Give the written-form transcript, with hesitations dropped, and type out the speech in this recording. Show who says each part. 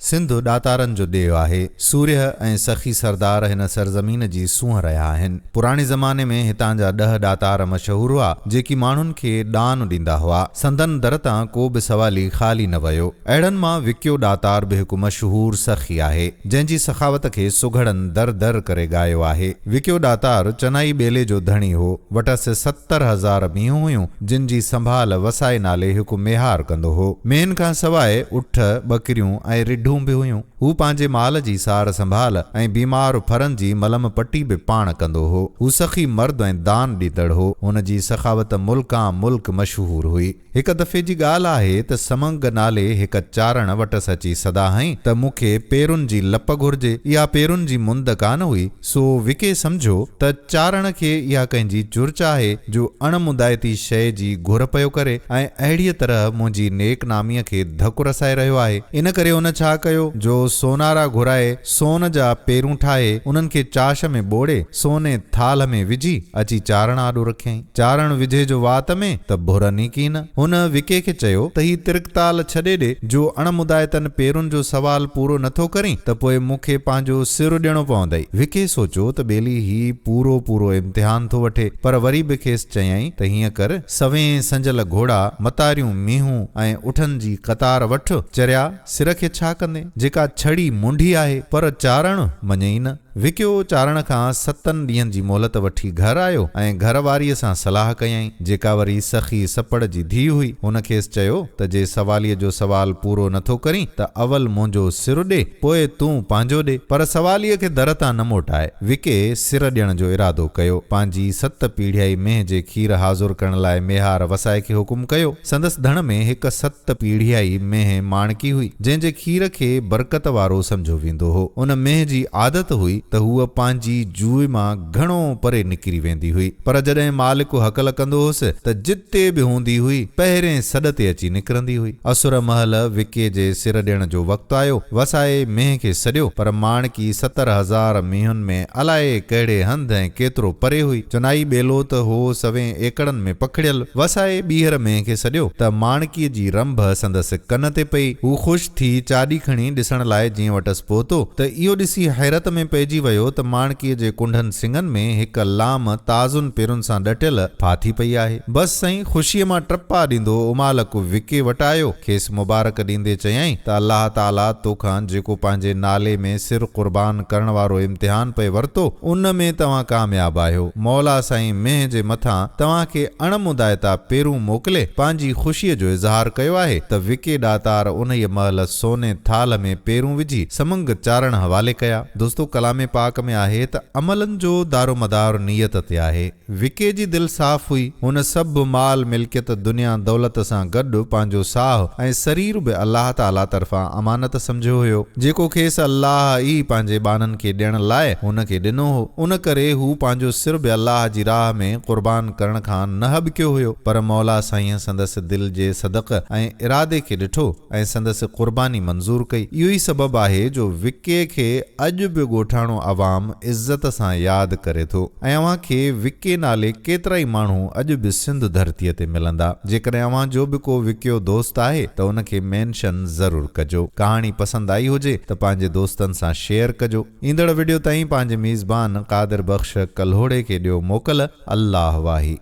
Speaker 1: सिंध दातारन जो ॾेउ आहे। सूर्य ऐं सखी सरदार हिन सरज़मीन जी सूंह रहिया आहिनि। पुराणे ज़माने में हितां जा 10 दातार मशहूर हुआ जेकी माण्हुनि खे दान ॾींदा हुआ। संदन दर तां को बि सवाली ख़ाली न वियो। अहिड़नि मां विक्यो दातार बि हिकु मशहूर सखी आहे जंहिंजी सखावत खे सुघड़नि दर दर करे ॻायो आहे। विक्यो दातार चनाई ॿेले जो धणी हो। वटसि 70,000 मींहूं हुयूं जिन जी संभाल वसाए नाले हिकु मेहार कंदो हो। मेन खां सवाइ उठ, बकरियूं ऐं रिढूं भी हुयूं। हू पंहिंजे माल जी सार संभाल ऐं बीमार फरनि जी मलम पट्टी बि पाण कंदो हो। हू सखी मर्द ऐं दान ॾींदड़ हो। हुन जी सखावत मुल्कां मुल्क मशहूर हुई। हिक दफ़े जी ॻाल्हि आहे त समंग नाले हिक चारण वटसि अची सदा हईं त मूंखे पेरुनि जी लप घुर्जे। इहा पेरुनि जी मुंद कान हुई। सो विके सम्झो त चारण खे इहा कंहिंजी चुर्च आहे जो अणमुदायती शइ जी घुर पियो करे ऐं अहिड़ीअ तरह मुंहिंजी नेकनामीअ खे धकु रसाए रहियो आहे। इन करे हुन छा कयो जो सोनारा घुराए सोन जा पेरूं ठाहे उन्हनि खे चाश में ॿोड़े सोने थाल में विझी अची चारण आॾो रखियईं। चारण विझे जो वात में त भुरनी की न। हुन विके खे चयो त ही तिरकताल छॾे ॾे जो अणमुदायतन पेरुनि जो सवाल पूरो नथो करीं त पोइ मूंखे पंहिंजो सिर ॾियणो पवंदई। विके सोचियो त ॿेली ही पूरो इम्तिहान थो वठे, पर वरी बि खेसि चयईं त हीअं कर, सवें संजल घोड़ा, मतारियूं मींहूं ऐं उठनि जी कतार वठ। चरिया सिर खे छा कंदे, जेका छड़ी मुंडी आहे, पर चारण मञई न। विक्यो चारण खां 7 ॾींहंनि जी मोहलत वठी घर आयो ऐं घरवारीअ सां सलाह कयईं, जेका वरी सखी सपड़ जी धीउ हुई। हुन खेसि चयो त जे सवालीअ जो सवाल पूरो नथो करीं त अवल मुंहिंजो सिर ॾे, पोइ तूं पंहिंजो ॾे, पर सवालीअ खे दर तां न मोटाए। विके सिर ॾियण जो इरादो कयो। पंहिंजी 7 पीढ़ियाई मेंह जे खीर हाज़ुर करण लाइ मेहार वसाए खे हुकुम कयो। संदसि धण में हिक 7 पीढ़ियाई मेंह माणकी हुई जंहिंजे खीर खे बरकत वारो सम्झो वेंदो हो। उन मेंह जी आदत हुई त हूअ पंहिंजी जूए मां घणो परे निकिरी वेंदी हुई, पर जॾहिं मालिक हकल कंदो हुअसि त जिते बि हूंदी हुई पहिरें सॾ ते अची निकिरंदी हुई। असुर महल विके जे सिर ॾियण जो वक़्तु आयो। वसाए मेंह खे सॾियो, पर माणकी 70,000 मींहुनि में अलाए कहिड़े हंध ऐं केतिरो परे हुई। चुनाई ॿेलो त हो सवें एकड़नि में पखड़ियल। वसाए ॿीहर मेंह खे सॾियो त माणकीअ जी रंभ संदसि कन ते पई। हू ख़ुशि थी चाॾी खणी ॾिसण लाइ जीअं वटसि पहुतो त इहो ॾिसी हैरत में पइजी वियो त माणकीअ जे कुंढनि सिंगनि में हिक लाम ताज़ुनि पेरुनि सां ॾटियल फाथी पई आहे। बसि साईं, ख़ुशीअ मां टपा ॾींदो उमालक विके वटि आयो। खेसि मुबारक ॾींदे चयईं त अलाह ताला तोखां जेको पंहिंजे नाले में सिर क़ुर्बान करण वारो इम्तिहान पे वरितो, उन में तव्हां कामयाब आहियो। मौला साईं मेंह जे मथां तव्हांखे अणमुदायता पेरूं मोकिले पंहिंजी ख़ुशीअ जो इज़हार कयो आहे त विके दातार उन महल सोने थाल में पेरूं विझी समंग चारण हवाले कया। दोस्तो, कलामे पाक में आहे त अमलनि जो दारोमदार नियत ते आहे। विके जी दिलि साफ़ हुई। हुन सभु माल मिल्कियत दुनिया दौलत सां गॾु पंहिंजो साह ऐं शरीर बि अलाह ताला तरफ़ां अमानत सम्झियो हुयो, जेको खेसि अलाह ई पंहिंजे बाननि खे ॾियण लाइ हुन खे ॾिनो हो। उन करे हू पंहिंजो सिर बि अलाह जी राह में क़ुर्बान करण खां न हॿकियो हुयो। पर मौला साईं संदसि दिलि जे सदक़ ऐं इरादे खे ॾिठो ऐं संदसि क़ुर्बानी मंज़ूर कई। इहो ई सबबु आहे जो विके खे अॼु बि ॻोठाणो अवाम इज़त सां यादि करे थो ऐं अव्हां खे विके नाले केतिरा ई माण्हू अॼु बि सिंध धरतीअ ते मिलंदा। जेकॾहिं अव्हां जो बि को विकियो दोस्त आहे त उन खे मेंशन ज़रूरु कजो। कहाणी पसंदि आई हुजे त पंहिंजे दोस्तनि सां शेयर कजो। ईंदड़ वीडियो ताईं पंहिंजे मेज़बान क़ादिर बख़्श कल्होड़े खे ॾियो मोकल। अल्लाह वाही।